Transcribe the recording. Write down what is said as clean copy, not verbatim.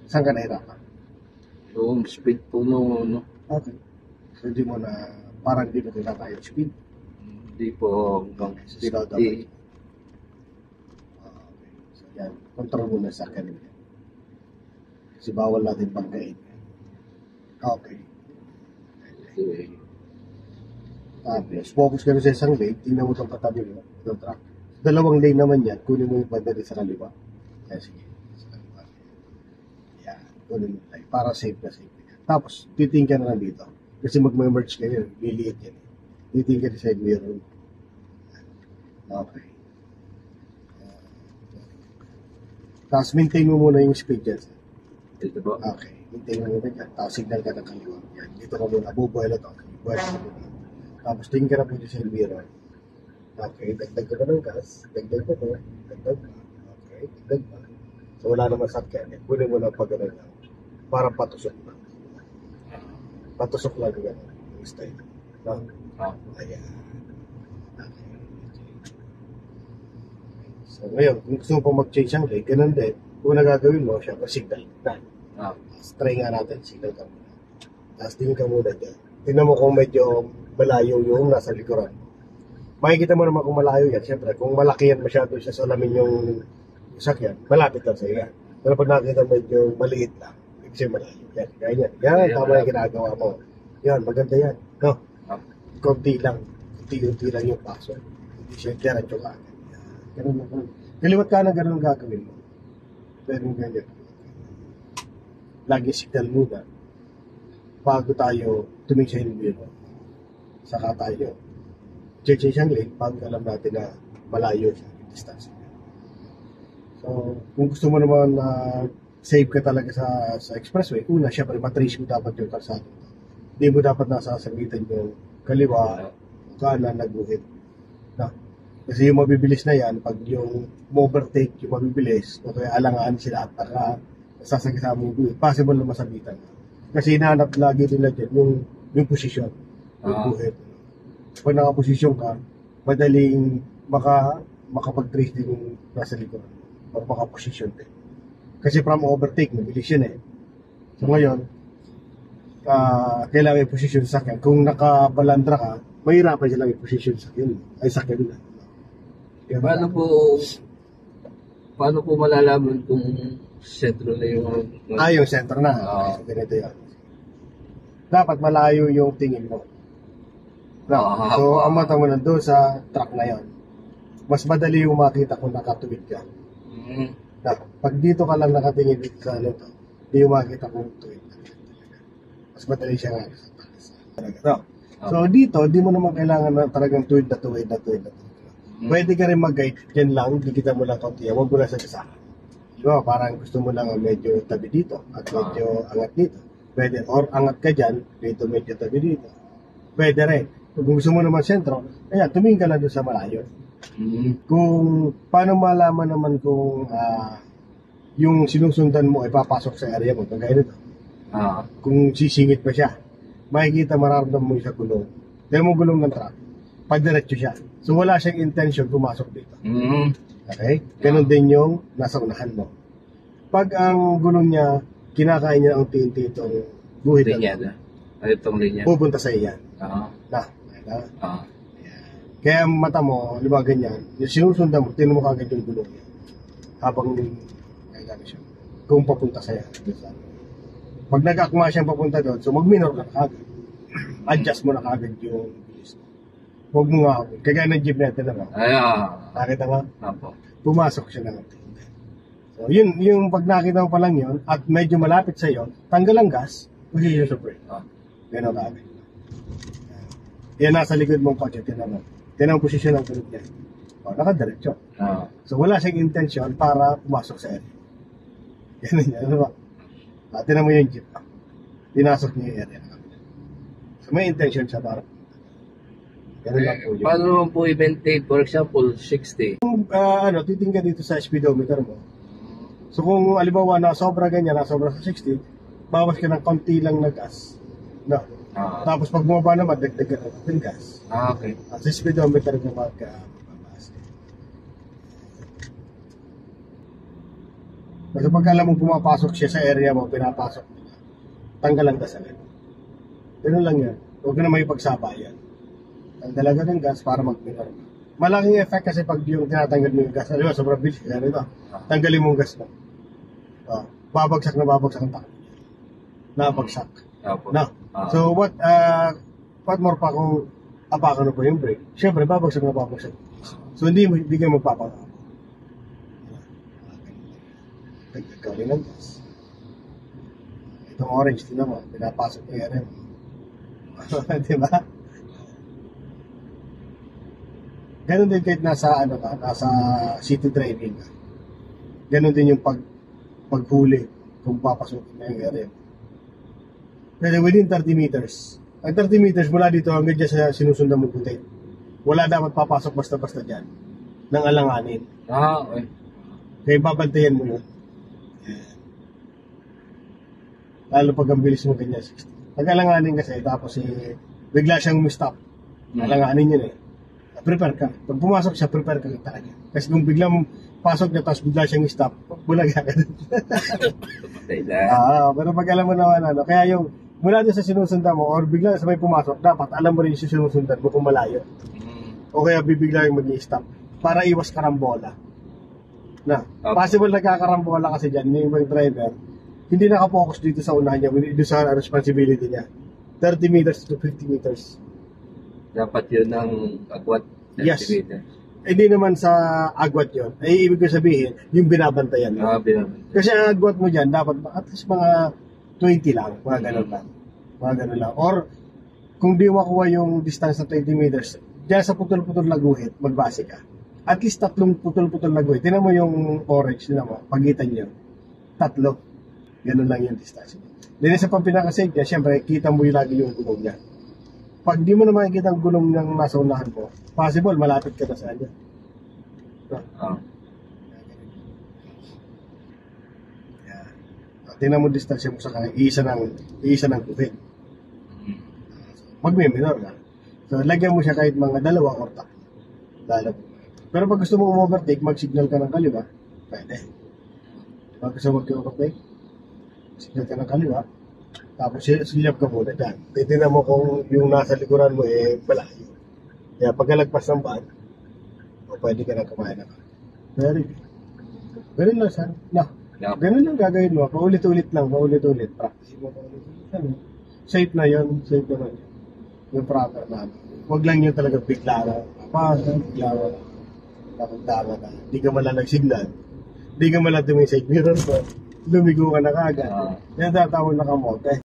Saan ka nahirapan? Yung speed po no, no. Okay. So, hindi mo na, parang hindi mo tinatay yung speed. Hindi po hanggang Hindi daw 60. dapat. Okay. So, yan. Control mo na sa akin. Kasi bawal natin pagkain. Okay. Okay. Tapos, focus ka na sa isang lane, tingnan mo itong katabi mo, itong truck. Dalawang lane naman yan, kunin mo yung bandali sa kaliwa. Kaya sige, sa kaliwa. Yan, kunin mo tayo, para safe na safe. Tapos, titingin ka na lang dito. Kasi mag-merge kayo, liliit yan. Titingin ka sa side mirror. Okay. Tapos, maintain mo muna yung speed dyan. Ito po. Okay, maintain mo muna dyan. Tapos, signal ka ng kaliwa. Yan, dito ka muna, bubuelo to. Bubuelo ka muna. Tapos, tingin ka na po sa mirror. Okay, dagdag ka na ng gas. Dagdag ka na. Dagdag ka. Okay, dagdag ka. So, wala naman sakyan. Kunin mo na pag gano'n lang. Para patusok na. Patusok lang gano'n. Yung style. No? Ayan. Okay. So, ngayon, kung gusto mo pa mag-change ang lane, ganun din. Kung nagagawin mo, syempre signal na. Tapos, try nga natin, signal ka muna. Tapos, tingin ka muna dyan. Tingnan mo kung medyo malayo yung nasa likuran. Makikita mo naman kung malayo yan. Siyempre, kung malaki yan masyado siya sa alamin yung sakyan, malapit lang sa iyo yan. Pero pag nakita medyo maliit lang, kasi malayo. Yan, ganyan. Yan, tama yung ginagawa mo. Yan, maganda yan. No? Konti lang. Konti-unti lang yung paso. Hindi siya diretso ka. Ganun lang. Kaliwat ka na ganun gagawin mo. Pero ganyan. Lagi signal muna. Bago tayo tumingin sa hilbiro. Saka tayo check siyang lane pag alam natin na malayo siya yung distance. So, kung gusto mo naman na save ka talaga sa expressway, una, syempre, matrace mo dapat yung kalsado. Hindi mo dapat nasasagitan yung kaliwa, kanan, naguhit. Na? Kasi yung mabibilis na yan, pag yung overtake, yung mabibilis, o kaya alangaan sila at sasagisa mo yung guhit, possible na masabitan. Kasi hinahanap lagi nila dyan yung posisyon, yung guhit. Pag nakaposisyon ka, madaling makapag-trace din yung nasa likuran. O makaposisyon din. Kasi from overtake, mabilis yun eh. So ngayon, kailangan yung posisyon sa sakyan. Kung nakabalandra ka, mahirapan sila yung posisyon sa sakyan. Ay sakyan na. Paano po malalaman kung sentro na yung... yung sentro na. So, ganito yan. Dapat malayo yung tingin mo. No. So, ang mata mo nandun sa truck na yan. Mas madali yung makita kung nakatuwid ka. Na, pag dito ka lang nakatingin dito sa ano to, hindi yung makita kung tuwid ka. Mas madali siya nga sa talas. No. So, dito, di mo naman kailangan na talagang tuwid na tuwid. Pwede ka rin mag-guide. Yan lang, gigita mo lang kaunti. Huwag mo lang sa kasama. Diba, parang gusto mo lang medyo tabi dito at medyo angat dito. Pwede, or angat ka dyan, dito medyo tabi dito. Pwede rin. Kung gusto mo naman sentro, kaya tumingin ka lang doon sa malayo. Kung paano malaman naman kung yung sinusundan mo ay papasok sa area mo, kagaya nito. Kung sisingit pa siya, makikita mararamdaman mo sa gulong. Dahil mo gulong ng truck, pagdiretso siya. So wala siyang intention pumasok dito. Okay? Ganon din yung nasa unahan mo. Pag ang gulong niya, kinakain niya ang unti-unti itong guhit na itong linya. pupunta sa iyan. Kaya ang mata mo, di ba ganyan, yung sinusundan mo, tinan mo kagad yung gulong niya. Habang kailangan siya. Kung papunta sa iyan. Pag nag-akma siyang papunta doon, so mag-minor ka kagad. Adjust mo na kagad yung bilis mo. Huwag mo nga, kagaya ng jeep natin naman. Nakita nga? Pumasok siya na. So, yun, yung pag nakita mo pa lang yun, at medyo malapit sa iyo, tanggal ang gas, position sa brake. Gano'n kagad. Yan nasa likod mong kotse, tinan mo. Tinan ang posisyon ng tulog niya. Nakadiretso. So wala siyang intention para pumasok sa area. Ganun yan, ano ba? Tinan mo yung jeep. Pinasok niya yung area. So may intention siya para ganun lang po yun. Paano naman po i-maintain, for example, 60? Kung titingin dito sa speedometer mo. So kung alibawa na sobra ganyan, na sobra sa 60, bawas ka ng konti lang na gas. No. Tapos pag bumaba naman, dagdagan ng gas. Okay. At sa speedometer mo magbabawas. Kasi pag alam mong pumapasok siya sa area mo, pinapasok mo, tanggal ang gas agad. Ganun lang yan. Huwag ka na may pagsabayan. Tanggal agad ng gas para mag-minor. Malaking effect kasi pag yung tinatanggal mo yung gas. Alam mo, sobrang bilis. Yan ito. Tanggalin mo yung gas mo. Babagsak na babagsak ang takbo. Nabagsak. Na. So what more pa kung apakan mo pa yung brake? Siyempre, babagsak na babagsak. So hindi kayo magpapagawa. Gagawin ng gas. Itong orange, tinan mo, pinapasok yung area mo. Diba? Ganon din kahit nasa city driving ka. Ganon din yung paghuli kung papasukin na yung area. Kasi within 30 meters. Ang 30 meters mula dito hanggang dyan sa sinusundan mong puti. Wala dapat papasok basta-basta dyan ng alanganin. Okay. Kaya babantayan mo yun. Lalo pag ang bilis mo ganyan 60. Pag alanganin kasi tapos bigla siyang stop. Alanganin yun prepare ka. Pag pumasok siya, prepare ka talaga. Kasi kung biglang pasok niya tapos bigla siyang stop, bulaga ka. Pero pag alam mo naman kaya yung mula doon sa sinusundan mo or bigla sa may pumasok, dapat alam mo rin yung sinusundan mo kung malayo. O kaya bibigla yung mag-i-stop para iwas karambola. Possible nagkakarambola kasi dyan, yung driver, hindi nakapokus dito sa unahan niya, dito sa responsibility niya. 30 meters to 50 meters. Dapat yun ang agwat. Yes. Hindi naman sa agwat yun. Ay, ibig ko sabihin, yung binabantayan mo. Binabantayan. Kasi ang agwat mo dyan, dapat at least mga 20 lang, mga ganun lang. Mga ganun lang. Or, kung di makuha yung distance na 20 meters, dyan sa putol-putol na guhit, magbase ka. At least 3 putol-putol na guhit. Tinan mo yung orange, tinan mo, pagitan nyo. 3. Ganun lang yung distance. Dito sa pampinakasig niya, syempre, kita mo yung lagi yung gulong niya. Pag di mo na makikita ang gulong ng nasa unahan mo, possible, malapit ka na sa kanya. Tingnan mo distansya mo sa kanya, iisa ng guhit. Magme-minor ka. So, lagyan mo siya kahit mga 2 or 3. Pero pag gusto mo overtake, mag-signal ka ng kaliwa, pwede. Pag gusto mo mag-overtake, signal ka ng kaliwa, tapos silap ka muna dyan. Titignan mo kung yung nasa likuran mo malayo. Kaya pagkalagpas ng baan, pwede ka na kumain na ka. Very good. Ganun lang saan. Ganun lang gagawin mo. Paulit-ulit lang, paulit-ulit. Practice mo paulit-ulit. Safe na yun. Safe naman yun. Yung proper na. Huwag lang yun talaga bigla na. Bigla na. Nakagdama na. Hindi ka malang nag-signal. Hindi ka malang tuming side mirror mo. Lumigo ka na kagad. Yan tatawag na kamote.